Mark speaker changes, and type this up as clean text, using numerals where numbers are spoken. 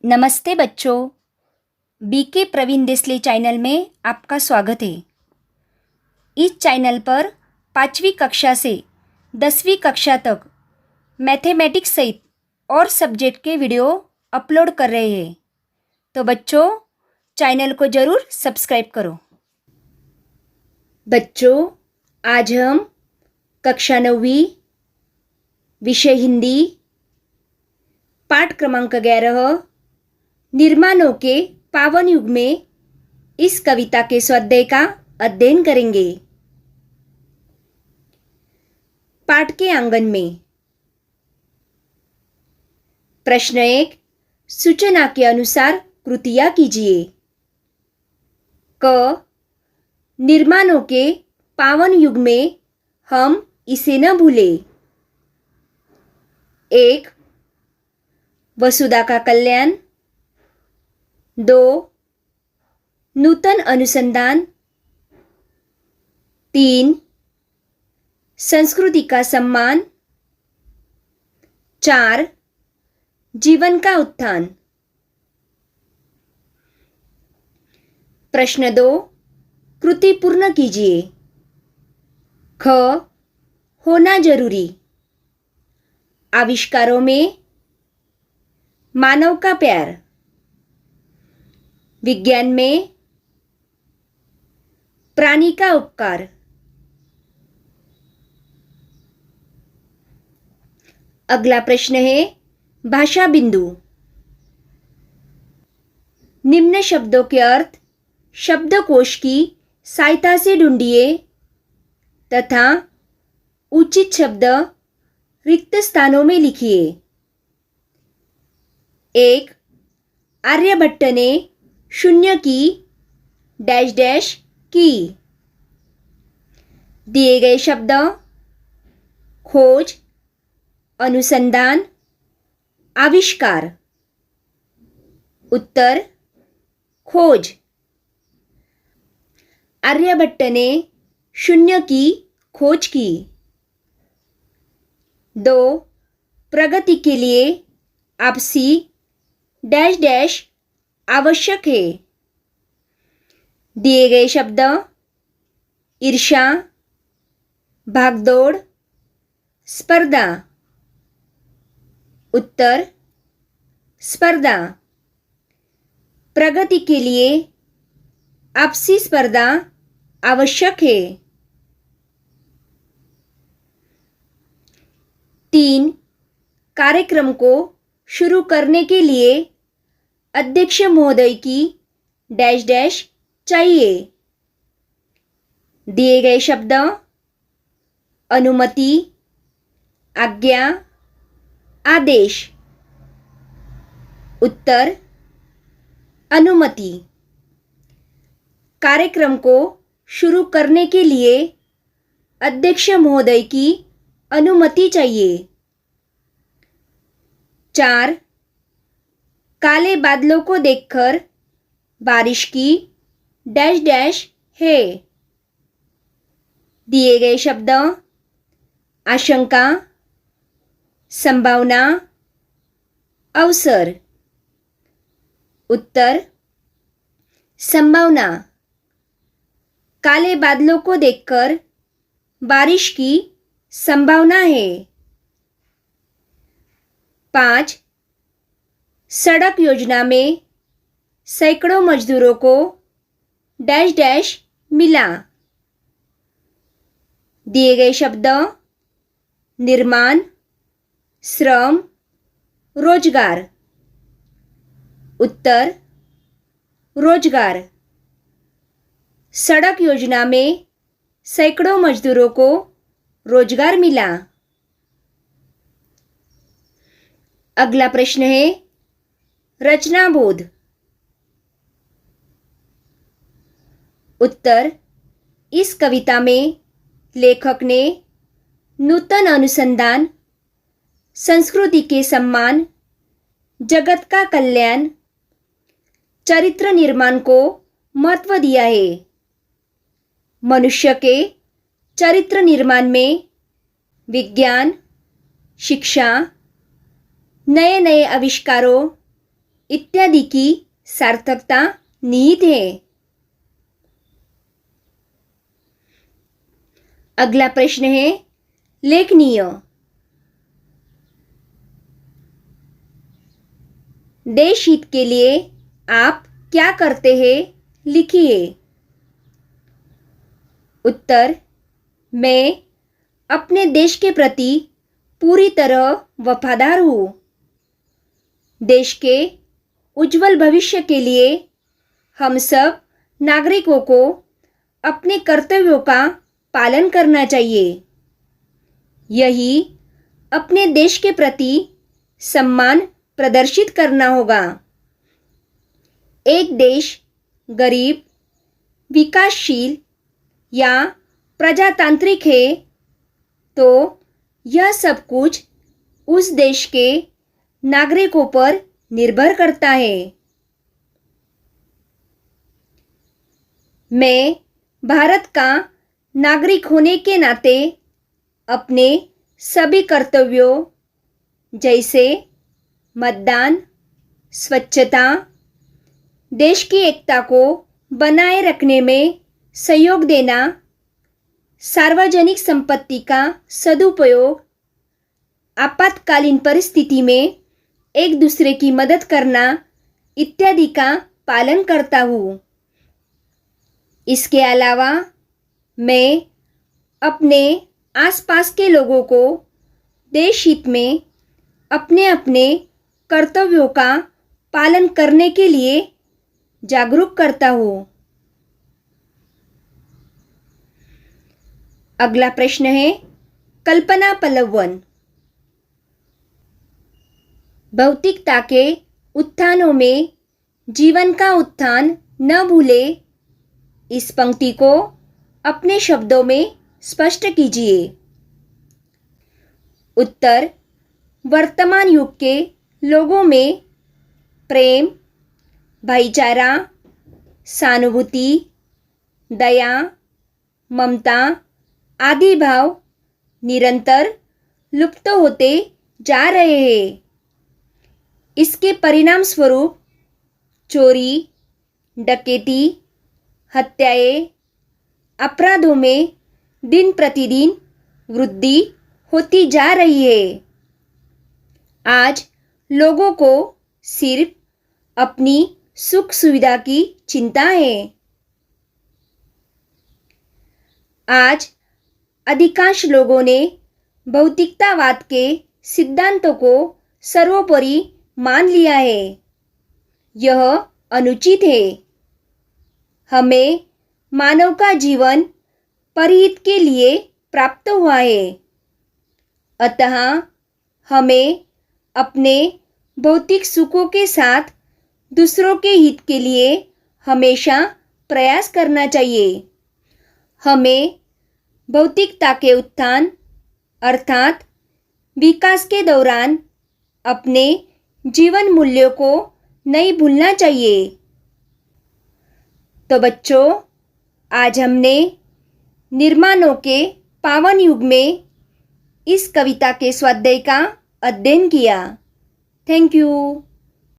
Speaker 1: नमस्ते बच्चों, BK Praveen Desale channel में आपका स्वागत है। इस चैनल पर 5वीं कक्षा से 10वीं कक्षा तक मैथमेटिक्स सहित और सब्जेक्ट के वीडियो अपलोड कर रहे हैं, तो बच्चों चैनल को ज़रूर सब्सक्राइब करो। बच्चों, आज हम कक्षा 9वीं विषय हिंदी पाठ क्रमांक 11 निर्माणों के पावन युग में इस कविता के स्वाध्याय का अध्ययन करेंगे। पाठ के आंगन में प्रश्न 1, सूचना के अनुसार कृतियां कीजिए। क, निर्माणों के पावन युग में हम इसे न भूलें। 1, वसुधा का कल्याण। 2, नूतन अनुसंधान। 3, संस्कृति का सम्मान। 4, जीवन का उत्थान। प्रश्न 2, कृति पूर्ण कीजिए। ख, होना जरूरी। आविष्कारों में मानव का प्यार। विज्ञान में प्राणी का उपकार। अगला प्रश्न है भाषा बिंदु। निम्न शब्दों के अर्थ शब्दकोश की सहायता से ढूंढिए तथा उचित शब्द रिक्त स्थानों में लिखिए। 1, आर्यभट्ट ने शून्य की डैश डैश की। दिए गए शब्द खोज, अनुसंधान, आविष्कार। उत्तर खोज। आर्यभट्ट ने शून्य की खोज की। 2, प्रगति के लिए आपसी डैश डैश आवश्यक है। दिए गए शब्द ईर्ष्या, भागदौड़, स्पर्धा। उत्तर स्पर्धा। प्रगति के लिए आपसी स्पर्धा आवश्यक है। 3, कार्यक्रम को शुरू करने के लिए अध्यक्ष महोदय की डैश डैश चाहिए। दिए गए शब्द अनुमति, आज्ञा, आदेश। उत्तर अनुमति। कार्यक्रम को शुरू करने के लिए अध्यक्ष महोदय की अनुमति चाहिए। 4, काले बादलों को देखकर बारिश की डैश डैश है। दिए गए शब्द आशंका, संभावना, अवसर। उत्तर संभावना। काले बादलों को देखकर बारिश की संभावना है। 5, सड़क योजना में सैकड़ों मजदूरों को डैश डैश मिला। दिए गए शब्द निर्माण, श्रम, रोजगार। उत्तर रोजगार। सड़क योजना में सैकड़ों मजदूरों को रोजगार मिला। अगला प्रश्न है रचनाबोध। उत्तर इस कविता में लेखक ने नूतन अनुसंधान, संस्कृति के सम्मान, जगत का कल्याण, चरित्र निर्माण को महत्व दिया है। मनुष्य के चरित्र निर्माण में विज्ञान, शिक्षा, नए नए आविष्कारों इत्यादि की सार्थकता निहित है। अगला प्रश्न है लेखनीय। देश हित के लिए आप क्या करते हैं, लिखिए। उत्तर, मैं अपने देश के प्रति पूरी तरह वफादार हूँ। देश के उज्जवल भविष्य के लिए हम सब नागरिकों को अपने कर्तव्यों का पालन करना चाहिए। यही अपने देश के प्रति सम्मान प्रदर्शित करना होगा। एक देश गरीब, विकासशील या प्रजातांत्रिक है तो यह सब कुछ उस देश के नागरिकों पर निर्भर करता है। मैं भारत का नागरिक होने के नाते अपने सभी कर्तव्यों जैसे मतदान, स्वच्छता, देश की एकता को बनाए रखने में सहयोग देना, सार्वजनिक संपत्ति का सदुपयोग, आपातकालीन परिस्थिति में एक दूसरे की मदद करना इत्यादि का पालन करता हूँ। इसके अलावा मैं अपने आसपास के लोगों को देश हित में अपने अपने कर्तव्यों का पालन करने के लिए जागरूक करता हूँ। अगला प्रश्न है कल्पना पल्लवन। भौतिकता के उत्थानों में जीवन का उत्थान न भूले, इस पंक्ति को अपने शब्दों में स्पष्ट कीजिए। उत्तर, वर्तमान युग के लोगों में प्रेम, भाईचारा, सहानुभूति, दया, ममता आदि भाव निरंतर लुप्त होते जा रहे हैं। इसके परिणाम स्वरूप चोरी, डकैती, हत्याएं, अपराधों में दिन प्रतिदिन वृद्धि होती जा रही है। आज लोगों को सिर्फ अपनी सुख सुविधा की चिंता है। आज अधिकांश लोगों ने भौतिकतावाद के सिद्धांतों को सर्वोपरि मान लिया है। यह अनुचित है। हमें मानव का जीवन परहित के लिए प्राप्त हुआ है। अतः हमें अपने भौतिक सुखों के साथ दूसरों के हित के लिए हमेशा प्रयास करना चाहिए। हमें भौतिकता के उत्थान अर्थात विकास के दौरान अपने जीवन मूल्यों को नहीं भूलना चाहिए। तो बच्चों, आज हमने निर्माणों के पावन युग में इस कविता के स्वाध्याय का अध्ययन किया। Thank you.